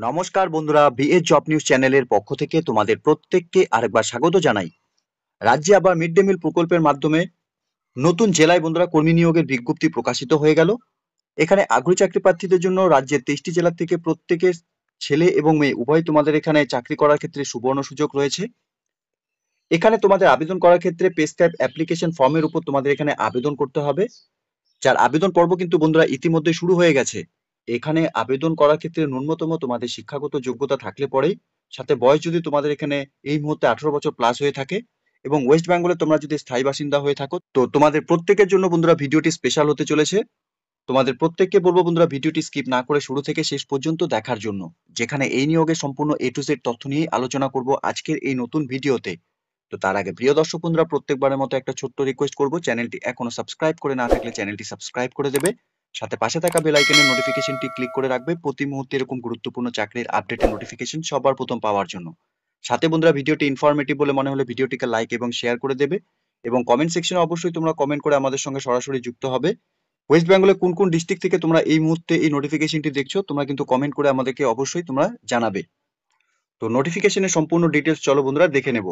নমস্কার বন্ধুরা, BS job news চ্যানেলের পক্ষ থেকে তোমাদের প্রত্যেককে আরেকবার স্বাগত জানাই। রাজ্যে আবার মিড ডে মিল প্রকল্পের মাধ্যমে নতুন জেলায় বন্ধুরা কর্মী নিয়োগের বিজ্ঞপ্তি প্রকাশিত হয়ে গেল। এখানে আগ্রহী চাকরি প্রার্থীদের জন্য রাজ্যের 23টি জেলা থেকে প্রত্যেকের ছেলে এবং মেয়ে উভয় তোমাদের এখানে চাকরি করার ক্ষেত্রে সুবর্ণ সুযোগ রয়েছে। এখানে তোমাদের আবেদন করার ক্ষেত্রে পে স্ক্যাপ অ্যাপ্লিকেশন ফর্মের উপর তোমাদের এখানে আবেদন করতে হবে, যার আবেদন পর্ব কিন্তু বন্ধুরা ইতিমধ্যে শুরু হয়ে গেছে। এখানে আবেদন করার ক্ষেত্রে ন্যূনতম তোমাদের শিক্ষাগত যোগ্যতা থাকলে পরেই, সাথে বয়স যদি তোমাদের এখানে এই মুহূর্তে 18 বছর প্লাস হয়ে থাকে এবং ওয়েস্ট বেঙ্গলে তোমরা যদি স্থায়ী বাসিন্দা হয়ে থাকো, তো তোমাদের প্রত্যেকের জন্য বন্ধুরা ভিডিওটি স্পেশাল হতে চলেছে। তোমাদের প্রত্যেককে বলবো বন্ধুরা ভিডিওটি স্কিপ না করে শুরু থেকে শেষ পর্যন্ত দেখার জন্য, যেখানে এই নিয়োগের সম্পূর্ণ এ টু জেড তথ্য নিয়ে আলোচনা করব আজকের এই নতুন ভিডিওতে। তো তার আগে প্রিয় দর্শক বন্ধুরা, প্রত্যেকবারের মতো একটা ছোট্ট রিকোয়েস্ট করব, চ্যানেলটি এখনো সাবস্ক্রাইব করে না থাকলে চ্যানেলটি সাবস্ক্রাইব করে দেবে, সাথে পাশে থাকা বেল আইকনের নোটিফিকেশনটি ক্লিক করে রাখবে প্রতি মুহূর্তে এরকম গুরুত্বপূর্ণ চাকরির আপডেটের নোটিফিকেশন সবার প্রথম পাওয়ার জন্য। সাথে বন্ধুরা ভিডিওটি ইনফরমেটিভ বলে মনে হলে ভিডিওটিকে লাইক এবং শেয়ার করে দেবে, এবং কমেন্ট সেকশনে অবশ্যই তোমরা কমেন্ট করে আমাদের সঙ্গে সরাসরি যুক্ত হবে। ওয়েস্ট বেঙ্গলে কোন কোন ডিস্ট্রিক্ট থেকে তোমরা এই মুহূর্তে এই নোটিফিকেশনটি দেখছো তোমরা কিন্তু কমেন্ট করে আমাদেরকে অবশ্যই তোমরা জানাবে। তো নোটিফিকেশনের সম্পূর্ণ ডিটেলস চলো বন্ধুরা দেখে নেব।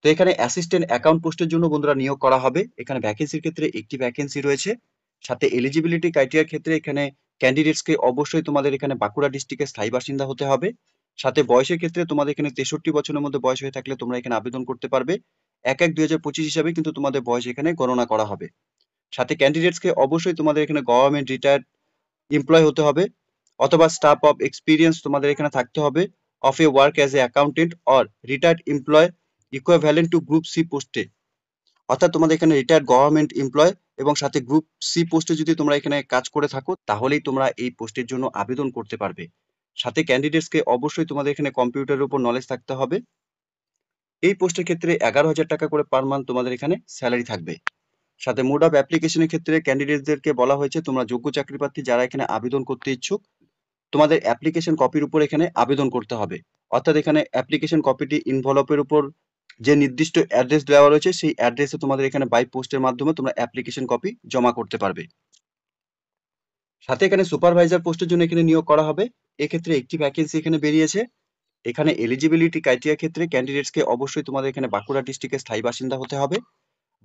তো এখানে অ্যাসিস্ট্যান্ট অ্যাকাউন্ট পোস্টের জন্য বন্ধুরা নিয়োগ করা হবে। এখানে ভ্যাকেন্সির ক্ষেত্রে একটি ভ্যাকেন্সি রয়েছে। সাথে এলিজিবিলিটি ক্রাইটেরিয়ার ক্ষেত্রে এখানে ক্যান্ডিডেটসকে অবশ্যই তোমাদের এখানে বাঁকুড়া ডিস্ট্রিক্টের স্থায়ী বাসিন্দা হতে হবে। সাথে বয়সের ক্ষেত্রে তোমাদের এখানে 63 বছরের মধ্যে বয়স হয়ে থাকলে তোমরা এখানে আবেদন করতে পারবে। 1/1/2025 হিসাবে কিন্তু তোমাদের বয়স এখানে গণনা করা হবে। সাথে ক্যান্ডিডেটসকে অবশ্যই তোমাদের এখানে গভর্নমেন্ট রিটায়ার্ড এমপ্লয় হতে হবে, অথবা স্টাফ অফ এক্সপিরিয়েন্স তোমাদের এখানে থাকতে হবে of a work as a accountant or retired employee equivalent to group C পোস্টে। অর্থাৎ তোমাদের এখানে রিটায়ার্ড গভর্নমেন্ট এমপ্লয় এবং সাথে গ্রুপ সি পোস্টে যদি তোমরা এখানে কাজ করে থাকো তাহলেই তোমরা এই পোস্টের জন্য আবেদন করতে পারবে। সাথে ক্যান্ডিডেটসকে অবশ্যই তোমাদের এখানে কম্পিউটারের উপর নলেজ থাকতে হবে। এই পোস্টের ক্ষেত্রে 11,000 টাকা করে পার মান্থ তোমাদের এখানে স্যালারি থাকবে। সাথে মোড অফ অ্যাপ্লিকেশনের ক্ষেত্রে ক্যান্ডিডেটদেরকে বলা হয়েছে তোমরা যোগ্য চাকরি প্রার্থী যারা এখানে আবেদন করতে ইচ্ছুক, তোমাদের অ্যাপ্লিকেশন কপির উপর এখানে আবেদন করতে হবে। অর্থাৎ এখানে অ্যাপ্লিকেশন কপিটি ইনভলপের উপর যে নির্দিষ্ট অ্যাড্রেস দেওয়া রয়েছে সেই অ্যাড্রেসে তোমাদের এখানে বাই পোস্টের মাধ্যমে তোমরা অ্যাপ্লিকেশন কপি জমা করতে পারবে। সাথে এখানে সুপারভাইজার পোস্টের জন্য এখানে নিয়োগ করা হবে। এক্ষেত্রে একটি ভ্যাকেন্সি এখানে বেরিয়েছে। এখানে এলিজিবিলিটি ক্রাইটেরিয়া ক্ষেত্রে ক্যান্ডিডেটসকে অবশ্যই তোমাদের এখানে বাঁকুড়া ডিস্ট্রিক্টের স্থায়ী বাসিন্দা হতে হবে।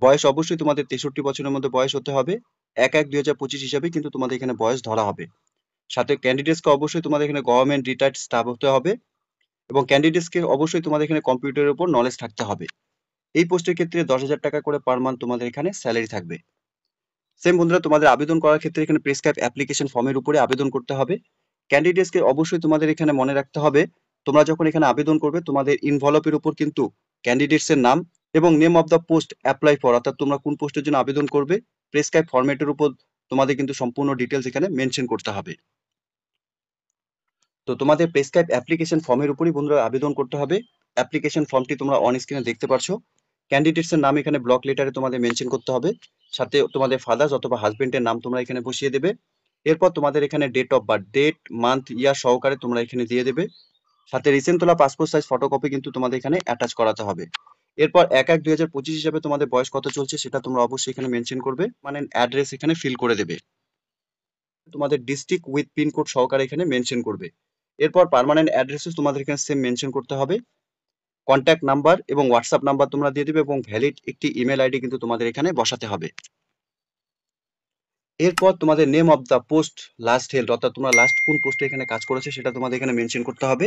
বয়স অবশ্যই তোমাদের 63 বছরের মধ্যে বয়স হতে হবে। 1/1/2025 হিসাবে কিন্তু তোমাদের এখানে বয়স ধরা হবে। সাথে ক্যান্ডিডেটসকে অবশ্যই তোমাদের এখানে গভর্নমেন্ট রিটায়ার্ড স্টাফ হতে হবে, এবং ক্যান্ডিডেটসকে অবশ্যই তোমাদের এখানে কম্পিউটারের উপর নলেজ থাকতে হবে। এই পোস্টের ক্ষেত্রে 10,000 টাকা করে পার মান্থ তোমাদের এখানে স্যালারি থাকবে। সেম বন্ধুরা, তোমাদের আবেদন করার ক্ষেত্রে এখানে প্রেসক্রাইব অ্যাপ্লিকেশন ফর্মের উপরে আবেদন করতে হবে। ক্যান্ডিডেটসকে অবশ্যই তোমাদের এখানে মনে রাখতে হবে, তোমরা যখন এখানে আবেদন করবে তোমাদের ইনভলপের উপর কিন্তু ক্যান্ডিডেটসের নাম এবং name of the post apply for, অর্থাৎ তোমরা কোন পোস্টের জন্য আবেদন করবে প্রেসক্রাইব ফরম্যাটের উপর তোমাদের কিন্তু সম্পূর্ণ ডিটেলস এখানে মেনশন করতে হবে। তো তোমাদের প্রেসক্রাইব অ্যাপ্লিকেশন ফর্মের উপরই বন্ধুরা আবেদন করতে হবে। অ্যাপ্লিকেশন ফর্মটি তোমরা অন স্ক্রিনে দেখতে পারছো। ক্যান্ডিডেটসের নাম এখানে ব্লক লেটারে তোমাদের মেনশন করতে হবে। সাথে তোমাদের ফাদার্স অথবা হাজবেন্ডের নাম তোমরা এখানে বসিয়ে দেবে। এরপর তোমাদের এখানে date of birth, date, month, year সহকারে তোমরা এখানে দিয়ে দেবে। সাথে রিসেন্ট তোলা পাসপোর্ট সাইজ ফটোকপি কিন্তু তোমাদের এখানে অ্যাটাচ করাতে হবে। এরপর 1/1/2025 হিসাবে তোমাদের বয়স কত চলছে সেটা তোমরা অবশ্যই এখানে মেনশন করবে, মানে অ্যাড্রেস এখানে ফিল করে দেবে। তোমাদের ডিস্ট্রিক্ট উইথ পিনকোড সহকারে এখানে মেনশন করবে। এরপর পার্মানেন্ট অ্যাড্রেসও তোমাদের এখানে সেম মেনশন করতে হবে। কন্ট্যাক্ট নাম্বার এবং হোয়াটসঅ্যাপ নাম্বার তোমরা দিয়ে দিবে, এবং ভ্যালিড একটি ইমেল আইডি কিন্তু তোমাদের এখানে বসাতে হবে। এরপর তোমাদের name of the post last held, অর্থাৎ তোমরা লাস্ট কোন পোস্টে এখানে কাজ করেছে সেটা তোমাদের এখানে মেনশন করতে হবে।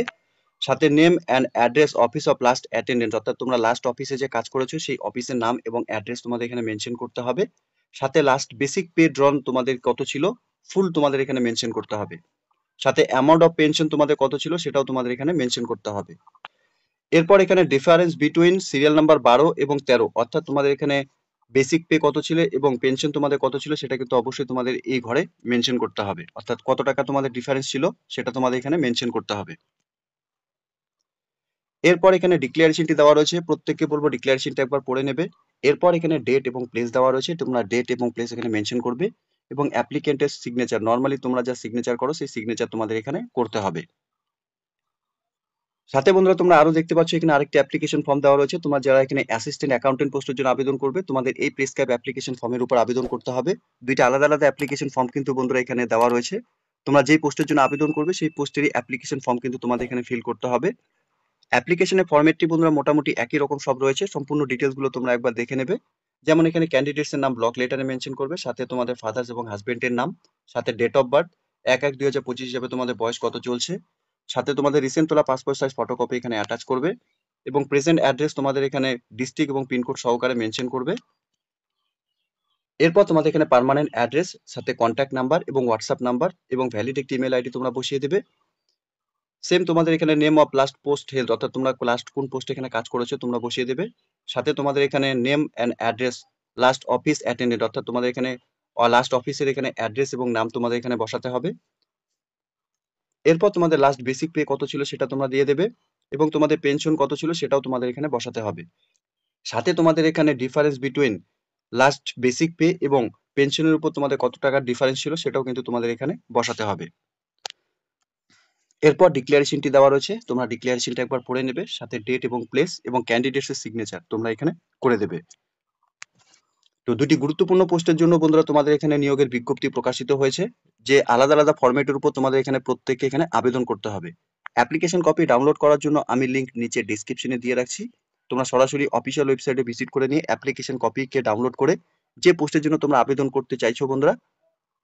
সাথে name and address office of last attendance, অর্থাৎ তোমরা লাস্ট অফিসে যে কাজ করেছো সেই অফিসের নাম এবং অ্যাড্রেস তোমাদের এখানে মেনশন করতে হবে। সাথে লাস্ট বেসিক পে ড্রন তোমাদের কত ছিল ফুল তোমাদের এখানে মেনশন করতে হবে। সাথে অ্যামাউন্ট অফ পেনশন তোমাদের কত ছিল সেটাও তোমাদের এখানে মেনশন করতে হবে। এরপর এখানে ডিফারেন্স বিটুইন সিরিয়াল নাম্বার 12 এবং 13, অর্থাৎ তোমাদের এখানে বেসিক পে কত ছিল এবং পেনশন তোমাদের কত ছিল সেটা কিন্তু অবশ্যই তোমাদের এই ঘরে মেনশন করতে হবে, অর্থাৎ কত টাকা তোমাদের ডিফারেন্স ছিল সেটা তোমাদের এখানে মেনশন করতে হবে। এরপর এখানে ডিক্লারেশনটি দেওয়া রয়েছে, প্রত্যেককে বলবো ডিক্লারেশনটা একবার পড়ে নেবে। এরপর এখানে ডেট এবং প্লেস দেওয়া রয়েছে, তোমরা ডেট এবং প্লেস এখানে মেনশন করবে, এবং অ্যাপ্লিকেন্টের সিগনেচার, নর্মালি তোমরা যা সিগনেচার করো সেই সিগনেচার তোমাদের এখানে করতে হবে। সাথে বন্ধুরা তোমরা আরো দেখতে পাচ্ছ এখানে আরেকটি অ্যাপ্লিকেশন ফর্ম দেওয়া রয়েছে। তোমরা যারা এখানে অ্যাসিস্ট্যান্ট অ্যাকাউন্টেন্ট পোস্টের জন্য আবেদন করবে তোমাদের এই প্রেসক্রাইব অ্যাপ্লিকেশন ফর্মের উপর আবেদন করতে হবে। দুইটা আলাদা আলাদা অ্যাপ্লিকেশন ফর্ম কিন্তু বন্ধুরা এখানে দেওয়া রয়েছে। তোমরা যেই পোস্টের জন্য আবেদন করবে সেই পোস্টেরই অ্যাপ্লিকেশন ফর্ম কিন্তু তোমাদের এখানে ফিল করতে হবে। অ্যাপ্লিকেশনের ফরম্যাটটি বন্ধুরা মোটামুটি একই রকম সব রয়েছে, সম্পূর্ণ ডিটেলস গুলো তোমরা একবার দেখে নেবে। যেমন এখানে ক্যান্ডিডেটস এর নাম ব্লক লেটারে মেনশন করবে, সাথে তোমাদের ফাদার্স এবং হাজবেন্ডের নাম, সাথে ডেট অফ বার্থ 1/1/2025 হিসাবে তোমাদের বয়স কত চলছে, সাথে তোমাদের রিসেন্ট তোলা পাসপোর্ট সাইজ ফটোকপি এখানে অ্যাটাচ করবে, এবং প্রেজেন্ট অ্যাড্রেস তোমাদের এখানে ডিস্ট্রিক্ট এবং পিনকোড সহকারে মেনশন করবে। এরপর তোমাদের এখানে পার্মানেন্ট অ্যাড্রেস, সাথে কন্ট্যাক্ট নাম্বার এবং হোয়াটসঅ্যাপ নাম্বার এবং ভ্যালিড একটি ইমেল আইডি তোমরা বসিয়ে দেবে। সেম তোমাদের এখানে name of last post health, অর্থাৎ তোমরা লাস্ট কোন পোস্টে এখানে কাজ করেছো তোমরা বসিয়ে দেবে। সাথে তোমাদের এখানে name and address, last office attended, অর্থাৎ তোমাদের এখানে লাস্ট অফিসের এখানে অ্যাড্রেস এবং নাম তোমাদের এখানে বসাতে হবে। এরপর তোমাদের লাস্ট বেসিক পে কত ছিল সেটা তোমরা দিয়ে দেবে, এবং তোমাদের পেনশন কত ছিল সেটাও তোমাদের এখানে বসাতে হবে। সাথে তোমাদের এখানে difference between last basic pay এবং পেনশনের উপর তোমাদের কত টাকার ডিফারেন্স ছিল সেটাও কিন্তু তোমাদের এখানে বসাতে হবে। এরপর ডিক্লারেশনটি দেওয়া রয়েছে, তোমরা ডিক্লারেশনটা একবার পড়ে নেবে, সাথে ডেট এবং প্লেস এবং ক্যান্ডিডেটসের সিগনেচার তোমরা এখানে করে দেবে। তো দুটি গুরুত্বপূর্ণ পোস্টের জন্য বন্ধুরা তোমাদের এখানে নিয়োগের বিজ্ঞপ্তি প্রকাশিত হয়েছে, যে আলাদা আলাদা ফরম্যাটের উপর তোমাদের এখানে প্রত্যেককে এখানে আবেদন করতে হবে। অ্যাপ্লিকেশন কপি ডাউনলোড করার জন্য আমি লিংক নিচে ডিসক্রিপশনে দিয়ে রাখছি, তোমরা সরাসরি অফিসিয়াল ওয়েবসাইটে ভিজিট করে নিয়ে অ্যাপ্লিকেশন কপিকে ডাউনলোড করে যে পোস্টের জন্য তোমরা আবেদন করতে চাইছো বন্ধুরা,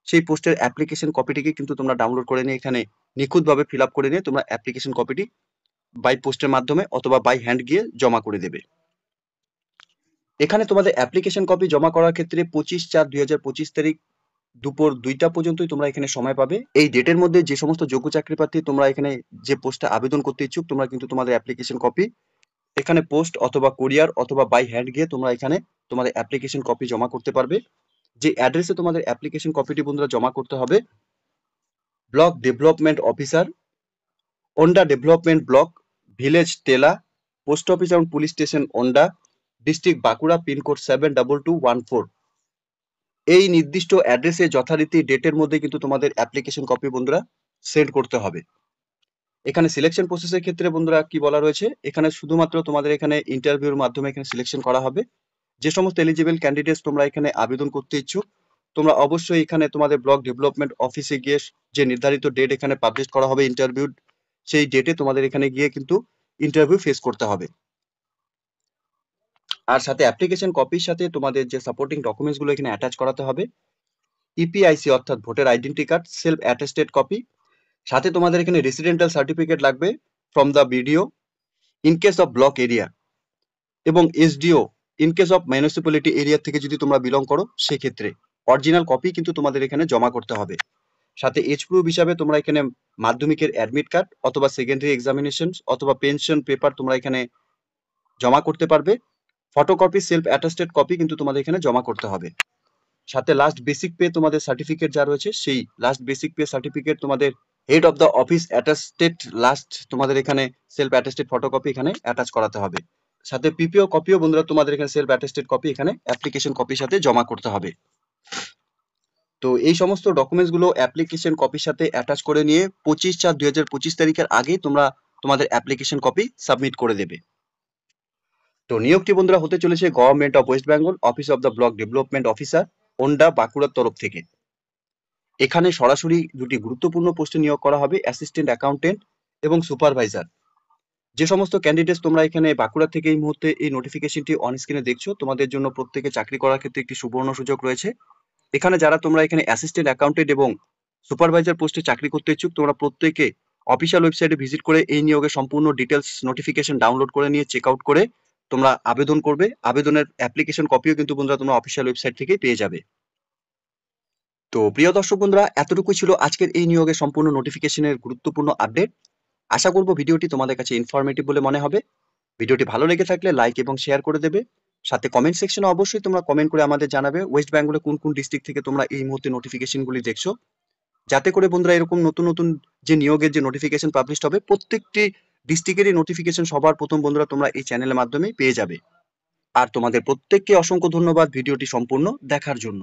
সেই পোস্টের অ্যাপ্লিকেশন কপিটিকে কিন্তু তোমরা ডাউনলোড করে নিয়ে এখানে নিখুঁতভাবে ফিল আপ করে নিয়ে তোমরা অ্যাপ্লিকেশন কপিটি বাই পোস্টের মাধ্যমে অথবা বাই হ্যান্ড গিয়ে জমা করে দেবে। এখানে তোমাদের অ্যাপ্লিকেশন কপি জমা করার ক্ষেত্রে 25/4/2025 তারিখ দুপুর 2টা পর্যন্তই তোমরা এখানে সময় পাবে। এই ডেটের মধ্যে যে সমস্ত যোগ্য চাকরি প্রার্থী তোমরা এখানে যে পোস্টে আবেদন করতে ইচ্ছুক, তোমরা কিন্তু তোমাদের অ্যাপ্লিকেশন কপি এখানে পোস্ট অথবা কুরিয়ার অথবা বাই হ্যান্ড গিয়ে তোমরা এখানে তোমাদের অ্যাপ্লিকেশন কপি জমা করতে পারবে। যে অ্যাড্রেসে তোমাদের অ্যাপ্লিকেশন কপিটি বন্ধুরা জমা করতে হবে, block development officer, Onda development block, village Tela, post office এবং police station Onda, district Bankura, pincode 72214। এই নির্দিষ্ট অ্যাড্রেসে যথারীতি ডেটের মধ্যে কিন্তু তোমাদের অ্যাপ্লিকেশন কপি বন্ধুরা সেন্ড করতে হবে। এখানে সিলেকশন প্রসেসের ক্ষেত্রে বন্ধুরা কি বলা রয়েছে, এখানে শুধুমাত্র তোমাদের এখানে ইন্টারভিউর মাধ্যমে এখানে সিলেকশন করা হবে। যে সমস্ত এলিজিবল ক্যান্ডিডেটস তোমরা এখানে আবেদন করতে ইচ্ছুক, তোমরা অবশ্যই এখানে তোমাদের ব্লক ডেভেলপমেন্ট অফিসে গিয়ে যে নির্ধারিত ডেট এখানে পাবলিশ করা হবে ইন্টারভিউ, সেই ডেটে তোমাদের এখানে গিয়ে কিন্তু ইন্টারভিউ ফেস করতে হবে। আর সাথে অ্যাপ্লিকেশন কপির সাথে তোমাদের যে সাপোর্টিং ডকুমেন্টস গুলো এখানে অ্যাটাচ করাতে হবে, ইপিআইসি অর্থাৎ voter identity card, self attested copy, সাথে তোমাদের এখানে রেসিডেন্টাল সার্টিফিকেট লাগবে from the BDO in case of block area, এবং SDO in case of municipality area থেকে যদি তোমরা বিলং করো সেক্ষেত্রে অরিজিনাল কপি কিন্তু তোমাদের এখানে জমা করতে হবে। সাথে এজ প্রুফ হিসাবে তোমরা এখানে মাধ্যমিকের অ্যাডমিট কার্ড অথবা সেকেন্ডারি এক্সামিনেশন অথবা পেনশন পেপার তোমরা এখানে জমা করতে পারবে। ফটোকপি সেলফ অ্যাটেস্টেড কপি কিন্তু তোমাদের এখানে জমা করতে হবে। সাথে লাস্ট বেসিক পে তোমাদের সার্টিফিকেট যা রয়েছে, সেই লাস্ট বেসিক পে সার্টিফিকেট তোমাদের head of the office attested last তোমাদের এখানে সেলফ অ্যাটেস্টেড ফটোকপি এখানে অ্যাটাচ করাতে হবে। সাথে পিপিও কপিও বন্ধুরা তোমাদের এখানে সেলফ অ্যাটেস্টেড কপি এখানে অ্যাপ্লিকেশন কপির সাথে জমা করতে হবে। তো এই সমস্ত ডকুমেন্টস গুলো অ্যাপ্লিকেশন কপির সাথে অ্যাটাচ করে নিয়ে 25/4/2025 তারিখের আগে তোমরা তোমাদের অ্যাপ্লিকেশন কপি সাবমিট করে দেবে। তো নিয়োগটি বন্ধুরা হতে চলেছে government of West Bengal, office of the block development officer, ওন্ডা, বাঁকুড়ার তরফ থেকে। এখানে সরাসরি দুটি গুরুত্বপূর্ণ পোস্টে নিয়োগ করা হবে, অ্যাসিস্ট্যান্ট অ্যাকাউন্টেন্ট এবং সুপারভাইজার। যে সমস্ত ক্যান্ডিডেটস তোমরা এখানে বাঁকুড়া থেকে এই মুহূর্তে এই নোটিফিকেশনটি অন স্ক্রিনে দেখছো, তোমাদের জন্য প্রত্যেকে চাকরি করার ক্ষেত্রে একটি সুবর্ণ সুযোগ রয়েছে। এখানে যারা তোমরা এখানে অ্যাসিস্ট্যান্ট অ্যাকাউন্টেন্ট এবং সুপারভাইজার পোস্টে চাকরি করতে ইচ্ছুক, তোমরা প্রত্যেকে অফিসিয়াল ওয়েবসাইটে ভিজিট করে এই নিয়োগের সম্পূর্ণ ডিটেলস নোটিফিকেশন ডাউনলোড করে নিয়ে চেক আউট করে তোমরা আবেদন করবে। আবেদনের অ্যাপ্লিকেশন কপিও কিন্তু বন্ধুরা তোমরা অফিসিয়াল ওয়েবসাইট থেকেই পেয়ে যাবে। তো প্রিয় দর্শক বন্ধুরা, এতটুকুই ছিল আজকের এই নিয়োগের সম্পূর্ণ নোটিফিকেশনের গুরুত্বপূর্ণ আপডেট। আশা করব ভিডিওটি তোমাদের কাছে ইনফরমেটিভ বলে মনে হবে। ভিডিওটি ভালো লেগে থাকলে লাইক এবং শেয়ার করে দেবে। সাথে কমেন্ট সেকশনে অবশ্যই তোমরা কমেন্ট করে আমাদের জানাবে ওয়েস্ট বেঙ্গলে কোন কোন ডিস্ট্রিক্ট থেকে তোমরা এই মুহূর্তে নোটিফিকেশনগুলি দেখছো, যাতে করে বন্ধুরা এরকম নতুন নতুন যে নিয়োগের যে নোটিফিকেশন পাবলিশ হবে প্রত্যেকটি ডিস্ট্রিক্টেরই নোটিফিকেশন সবার প্রথম বন্ধুরা তোমরা এই চ্যানেলের মাধ্যমে পেয়ে যাবে। আর তোমাদের প্রত্যেককে অসংখ্য ধন্যবাদ ভিডিওটি সম্পূর্ণ দেখার জন্য।